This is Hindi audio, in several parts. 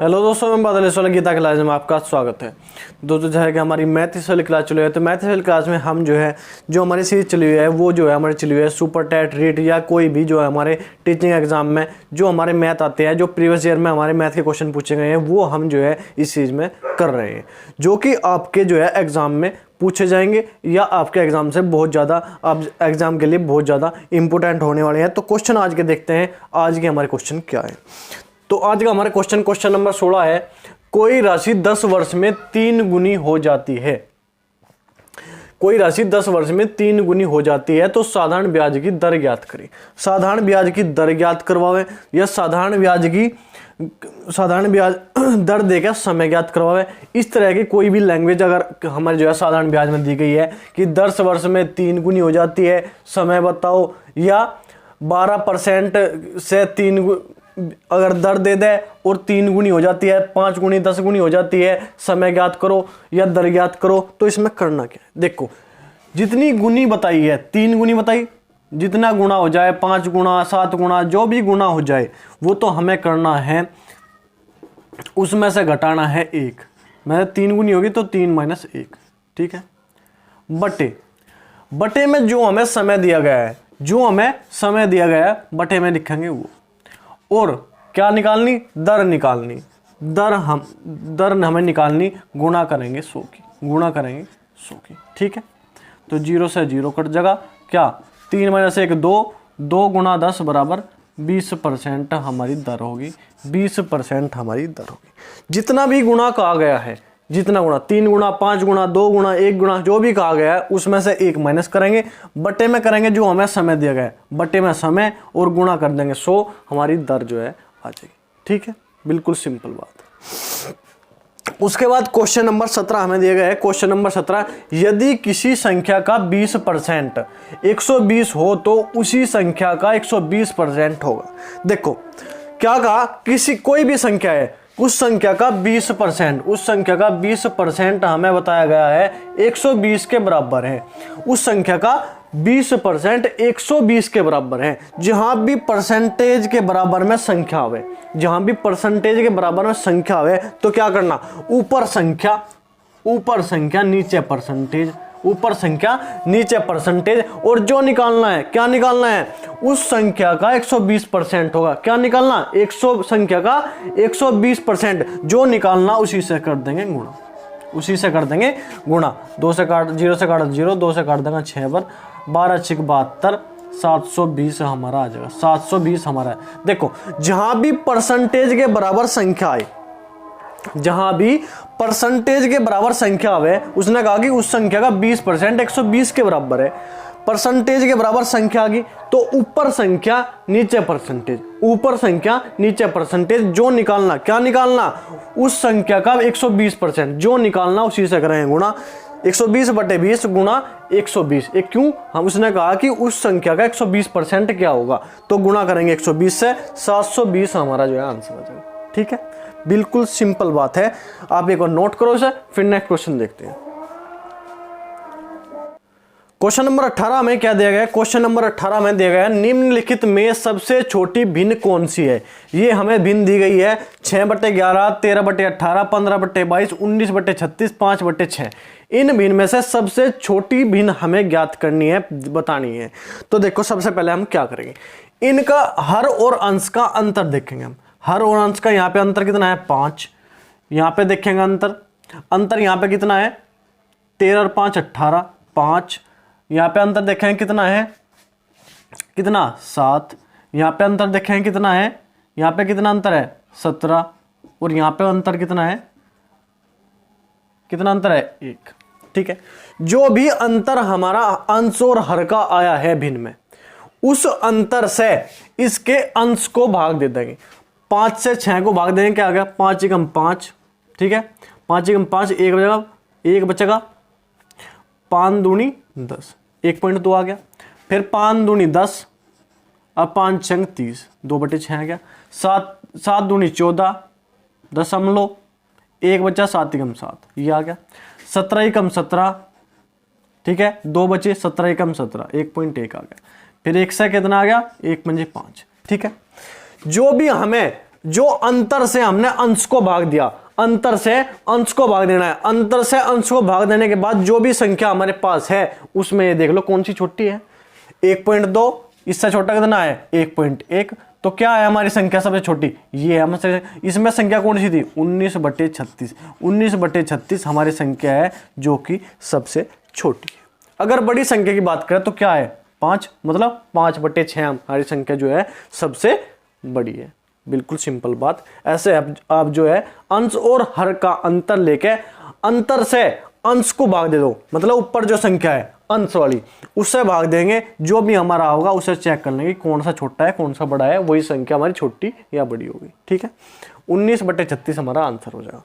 हेलो दोस्तों, मैं बादल इस वाले गीता क्लास में आपका स्वागत है। दोस्तों जो है कि हमारी मैथ इस वाली क्लास चली हुई है, तो मैथ इस वाली क्लास में हम जो है जो हमारी सीरीज चली हुई है वो जो है हमारी चली हुई है सुपर टेट रीट या कोई भी जो है हमारे टीचिंग एग्जाम में जो हमारे मैथ आते हैं, जो प्रीवियस ईयर में हमारे मैथ के क्वेश्चन पूछे गए हैं वो हम जो है इस सीरीज में कर रहे हैं, जो कि आपके जो है एग्जाम में पूछे जाएंगे या आपके एग्जाम से बहुत ज़्यादा आप एग्जाम के लिए बहुत ज़्यादा इंपॉर्टेंट होने वाले हैं। तो क्वेश्चन आज के देखते हैं, आज के हमारे क्वेश्चन क्या है। तो आज का हमारा क्वेश्चन नंबर 16 है, कोई राशि 10 वर्ष में 3 गुनी हो जाती है। कोई राशि 10 वर्ष में 3 गुनी हो जाती है तो साधारण ब्याज की दर ज्ञात करें। साधारण ब्याज की दर ज्ञात करवावे या साधारण ब्याज दर देकर समय ज्ञात करवावे। इस तरह की कोई भी लैंग्वेज अगर हमारे जो है साधारण ब्याज में दी गई है कि 10 वर्ष में 3 गुनी हो जाती है, समय बताओ, या 12% से 3 अगर दर दे दे और 3 गुनी हो जाती है, 5 गुनी 10 गुनी हो जाती है, समय ज्ञात करो या दर ज्ञात करो। तो इसमें करना क्या है, देखो जितनी गुनी बताई है 3 गुनी बताई, जितना गुना हो जाए 5 गुना 7 गुना जो भी गुना हो जाए वो तो हमें करना है, उसमें से घटाना है 1। मैं 3 गुनी होगी तो 3 - 1, ठीक है। बटे में जो हमें समय दिया गया है, बटे में लिखेंगे वो। और क्या निकालनी, दर निकालनी। दर हमें निकालनी, गुणा करेंगे 100 की, ठीक है। तो 0 से 0 कट जाएगा, क्या 3 - 1 2 गुना 10 बराबर 20% हमारी दर होगी। 20% हमारी दर होगी। जितना भी गुणा कहा गया है, जितना गुणा 3 गुणा 5 गुणा 2 गुणा 1 गुणा जो भी कहा गया है उसमें से 1 माइनस करेंगे, बटे में करेंगे जो हमें समय दिया गया है, बटे में समय और गुणा कर देंगे 100, हमारी दर जो है आ जाएगी, ठीक है। बिल्कुल सिंपल बात। उसके बाद क्वेश्चन नंबर 17 हमें दिया गया है। क्वेश्चन नंबर 17, यदि किसी संख्या का 20% 120 हो तो उसी संख्या का 120% होगा। देखो क्या कहा, कोई भी संख्या है, उस संख्या का 20% हमें बताया गया है 120 के बराबर है। उस संख्या का 20% 120 के बराबर है। जहां भी परसेंटेज के बराबर में संख्या आवे, तो क्या करना, ऊपर संख्या नीचे परसेंटेज, और जो निकालना है, क्या निकालना है, उस संख्या का 120% होगा। क्या निकालना, संख्या का 120%, जो निकालना उसी से कर देंगे गुणा। 0 से काट 0, 2 से काट देंगे 6 बार, 12 × 72, 720 हमारा आ जाएगा। 720 हमारा है। देखो जहां भी परसेंटेज के बराबर संख्या आवे, उसने कहा कि उस संख्या का 20% 120 के बराबर है। परसेंटेज के बराबर संख्या आ गई तो ऊपर संख्या नीचे परसेंटेज, जो निकालना, क्या निकालना, उस संख्या का 120%, जो निकालना उसी से करेंगे गुणा। 120/20 गुणा 120। क्यों, हम उसने कहा कि उस संख्या का 120% क्या होगा, तो गुणा करेंगे 120 से, 720 हमारा जो है आंसर आ जाएगा, ठीक है। बिल्कुल सिंपल बात है। आप एक बार नोट करो इसे, फिर नेक्स्ट क्वेश्चन देखते हैं। क्वेश्चन नंबर 18 में क्या दिया गया है। क्वेश्चन नंबर 18 में दिया गया है, निम्नलिखित में सबसे छोटी भिन्न कौन सी है। ये हमें भिन्न दी गई है 6/11, 13/18, 15/22, 19/36, 5/6। इन भिन्न में से सबसे छोटी भिन्न हमें ज्ञात करनी है, बतानी है। तो देखो सबसे पहले हम क्या करेंगे, इनका हर और अंश का अंतर देखेंगे हम। हर और अंश का यहाँ पे अंतर कितना है, 5। यहाँ पे देखेंगे अंतर यहाँ पे कितना है, 13 और 5 18, 5। यहाँ पे अंतर देखें कितना है, 7। यहाँ पे अंतर देखें कितना है, यहाँ पे कितना अंतर है, 17। और यहाँ पे अंतर कितना अंतर है, 1, ठीक है। जो भी अंतर हमारा अंश और हर का आया है भिन्न में, उस अंतर से इसके अंश को भाग दे देंगे। 5 से 6 को भाग देंगे, क्या आ गया, 5 × 5, ठीक है। 5 × 5 1 बचेगा, 5 दूनी 10, 1.2 आ गया। फिर 5 दूनी 10, अब 5 × 6 30, 2/6 आ गया। 7 दूनी 14, 1 बचा, 7 × 7 ये आ गया। 17 × 17, ठीक है, 2 बचे, 17 × 17 1.1 आ गया। फिर 1 से कितना आ गया, 1 × 5, ठीक है। जो भी हमें जो अंतर से हमने अंश को भाग दिया, अंतर से अंश को भाग देना है, अंतर से अंश को भाग देने के बाद जो भी संख्या हमारे पास है उसमें ये देख लो कौन सी छोटी है, 1.2, इससे छोटा कितना है 1.1, तो क्या है हमारी संख्या सबसे छोटी, ये है हमसे। इसमें संख्या कौन सी थी 19/36, 19/36 हमारी संख्या है जो कि सबसे छोटी है। अगर बड़ी संख्या की बात करें तो क्या है 5, मतलब 5/6 हमारी संख्या जो है सबसे बड़ी है। बिल्कुल सिंपल बात। ऐसे आप जो है अंश और हर का अंतर लेके अंतर से अंश को भाग दे दो, मतलब ऊपर जो संख्या है अंश वाली उससे भाग देंगे, जो भी हमारा होगा उसे चेक कर लेंगे कौन सा छोटा है कौन सा बड़ा है, वही संख्या हमारी छोटी या बड़ी होगी। ठीक है, 19/36 हमारा आंसर हो जाएगा।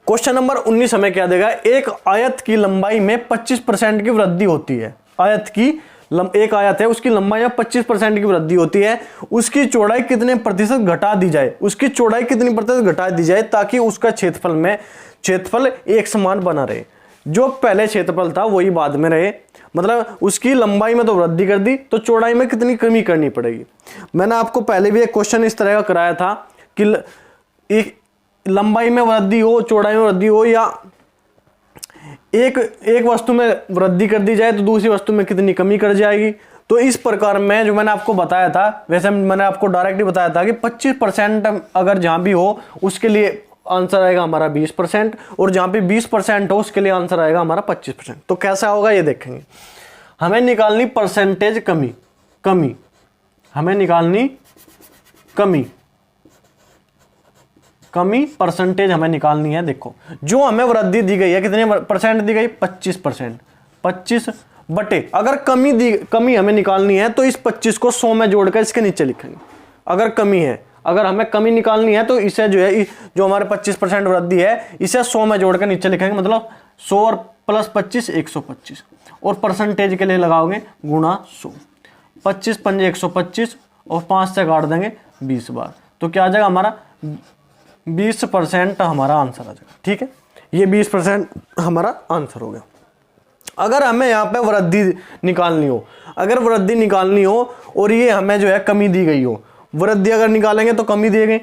क्वेश्चन नंबर 19 हमें क्या देगा, एक आयत की लंबाई में 25% की वृद्धि होती है। आयत की एक आयत है उसकी लंबाई में 25% की वृद्धि होती है, उसकी चौड़ाई कितने प्रतिशत घटा दी जाए, उसकी चौड़ाई कितनी प्रतिशत घटा दी जाए ताकि उसका क्षेत्रफल एक समान बना रहे। जो पहले क्षेत्रफल था वही बाद में रहे, मतलब उसकी लंबाई में तो वृद्धि कर दी तो चौड़ाई में कितनी कमी करनी पड़ेगी। मैंने आपको पहले भी एक क्वेश्चन इस तरह का कराया था कि एक लंबाई में वृद्धि हो चौड़ाई में वृद्धि हो या एक वस्तु में वृद्धि कर दी जाए तो दूसरी वस्तु में कितनी कमी कर जाएगी। तो इस प्रकार में जो मैंने आपको बताया था, वैसे मैंने आपको डायरेक्टली बताया था कि 25% अगर जहां भी हो उसके लिए आंसर आएगा हमारा 20%, और जहां पे 20% हो उसके लिए आंसर आएगा हमारा 25%। तो कैसा होगा ये देखेंगे। हमें निकालनी परसेंटेज कमी, हमें निकालनी कमी परसेंटेज हमें निकालनी है। देखो जो हमें वृद्धि दी गई है कितने परसेंट दी गई 25%, 25 बटे अगर कमी हमें निकालनी है तो इस 25 को 100 में जोड़कर इसके नीचे लिखेंगे। अगर कमी है, अगर हमें कमी निकालनी है तो इसे जो है जो हमारे 25% वृद्धि है इसे 100 में जोड़कर नीचे लिखेंगे, मतलब 100 और प्लस 25 125, और परसेंटेज के लिए लगाओगे गुणा 100, 25 पंजे 125 और 5 से काट देंगे 20 बार, तो क्या आ जाएगा हमारा 20% हमारा आंसर आ जाएगा। ठीक है, ये 20% हमारा आंसर हो गया। अगर हमें यहाँ पे वृद्धि निकालनी हो, अगर वृद्धि निकालनी हो और ये हमें जो है कमी दी गई हो, वृद्धि अगर निकालेंगे तो कमी दिए गए,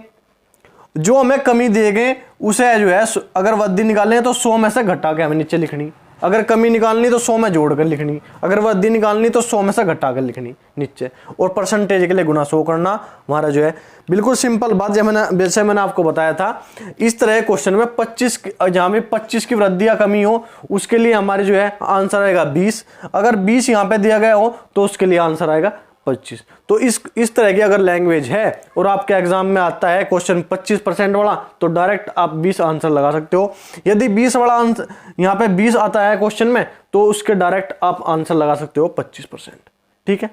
जो हमें कमी दिए गए उसे जो है अगर वृद्धि निकालेंगे तो 100 में से घटा के हमें नीचे लिखनी, अगर कमी निकालनी तो 100 में जोड़कर लिखनी, अगर वृद्धि निकालनी तो 100 में से घटाकर लिखनी नीचे, और परसेंटेज के लिए गुना 100 करना हमारा जो है बिल्कुल सिंपल बात। जैसे मैंने आपको बताया था इस तरह क्वेश्चन में 25 जहाँ पे 25 की वृद्धि या कमी हो उसके लिए हमारे जो है आंसर आएगा 20, अगर 20 यहाँ पे दिया गया हो तो उसके लिए आंसर आएगा 25। तो इस तरह की अगर लैंग्वेज है और आपके एग्जाम में आता है क्वेश्चन 25% वाला तो डायरेक्ट आप 20 आंसर लगा सकते हो। यदि 20 वाला आंसर यहाँ पे 20 आता है क्वेश्चन में तो उसके डायरेक्ट आप आंसर लगा सकते हो 25%। ठीक है,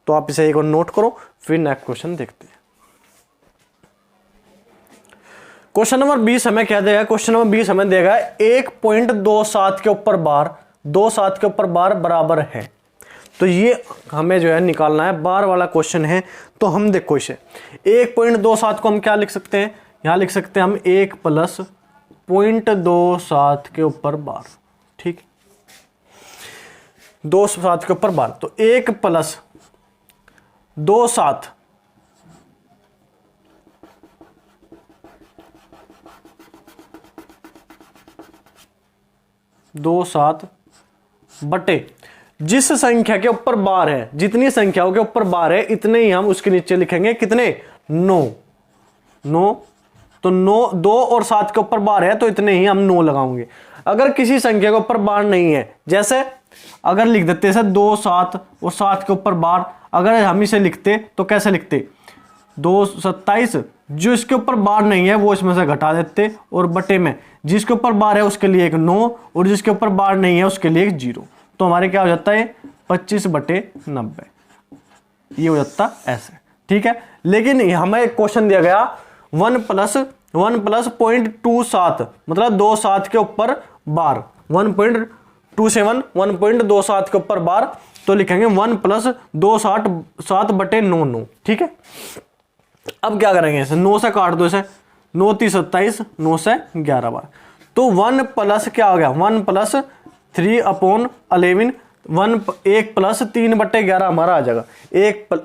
तो आप इसे एक और नोट करो, फिर नेक्स्ट क्वेश्चन देखते हैं। क्वेश्चन नंबर 20 हमें क्या देगा, क्वेश्चन नंबर 20 हमें देगा 1.27 के ऊपर बार 27 के ऊपर बार बराबर है। तो ये हमें जो है निकालना है, बार वाला क्वेश्चन है। तो हम देखो इसे 1.27 को हम क्या लिख सकते हैं, यहां लिख सकते हैं हम 1 प्लस 0.27 के ऊपर बार। ठीक, 27 के ऊपर बार, तो 1 प्लस 27 27 बटे जिस संख्या के ऊपर बार है, जितनी संख्याओं के ऊपर बार है इतने ही हम उसके नीचे लिखेंगे, कितने 9, तो 9 2 और 7 के ऊपर बार है तो इतने ही हम 9 लगाएंगे। अगर किसी संख्या के ऊपर बार नहीं है, जैसे अगर लिख देते हैं 2 7 और 7 के ऊपर बार, अगर हम इसे लिखते तो कैसे लिखते 2 27, जो इसके ऊपर बार नहीं है वो इसमें से घटा देते और बटे में जिसके ऊपर बार है उसके लिए एक 9 और जिसके ऊपर बार नहीं है उसके लिए एक 0, तो हमारे क्या हो जाता है 25/90, ये हो जाता ऐसे। ठीक है, लेकिन हमें एक क्वेश्चन दिया गया 1 प्लस 0.27 मतलब 27 के ऊपर बार 1.27 1.27 के ऊपर बार, तो लिखेंगे 1 प्लस 2/7 ठीक है, अब क्या करेंगे इसे 9 से काट दो, इसे 9 3 27 9 से 11 बार, तो 1 प्लस क्या हो गया 1 प्लस 3/11 1 प्लस 3/11 हमारा आ जाएगा।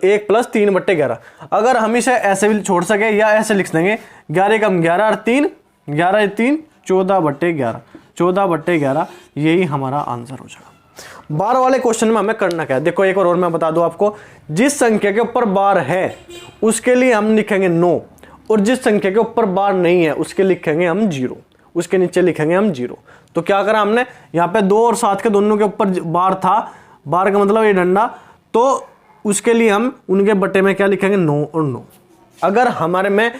1 प्लस 3/11। अगर हम इसे ऐसे भी छोड़ सके या ऐसे लिख देंगे 11 कम 11 और 3, 11 3 14/11, 14/11 यही हमारा आंसर हो जाएगा। बार वाले क्वेश्चन में हमें करना क्या है, देखो एक और मैं बता दूं आपको, जिस संख्या के ऊपर बार है उसके लिए हम लिखेंगे 9, और जिस संख्या के ऊपर बार नहीं है उसके लिखेंगे हम 0, उसके नीचे लिखेंगे हम 0। तो क्या करा हमने, यहाँ पे 2 और 7 के दोनों के ऊपर बार था, बार का मतलब ये डंडा, तो उसके लिए हम उनके बटे में क्या लिखेंगे 9 और 9। अगर हमारे में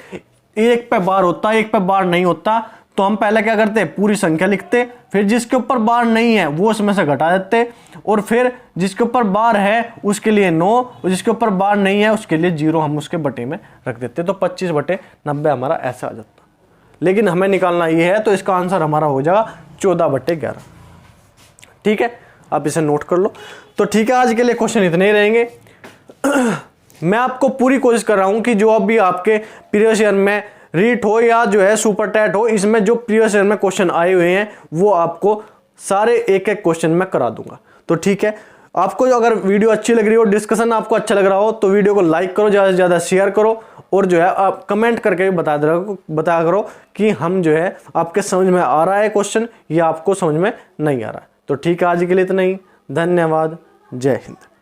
एक पे बार होता, एक पे बार नहीं होता, तो हम पहले क्या करते, पूरी संख्या लिखते, फिर जिसके ऊपर बार नहीं है वो उसमें से घटा देते, और फिर जिसके ऊपर बार है उसके लिए 9 और जिसके ऊपर बार नहीं है उसके लिए 0 हम उसके बटे में रख देते। तो 25/90 हमारा ऐसा आ जाता। लेकिन हमें निकालना ये है, तो इसका आंसर हमारा हो जाएगा 14/11। ठीक है, आप इसे नोट कर लो। तो ठीक है, आज के लिए क्वेश्चन इतने ही रहेंगे। मैं आपको पूरी कोशिश कर रहा हूं कि जो अभी आपके प्रीवियस ईयर में रीट हो या जो है सुपर टैट हो, इसमें जो प्रीवियस ईयर में क्वेश्चन आए हुए हैं वो आपको सारे एक एक क्वेश्चन में करा दूंगा। तो ठीक है, आपको जो अगर वीडियो अच्छी लग रही हो, डिस्कशन आपको अच्छा लग रहा हो, तो वीडियो को लाइक करो, ज़्यादा से ज़्यादा शेयर करो, और जो है आप कमेंट करके भी बताया करो कि हम जो है आपके समझ में आ रहा है क्वेश्चन या आपको समझ में नहीं आ रहा है। तो ठीक है, आज के लिए इतना ही। धन्यवाद। जय हिंद।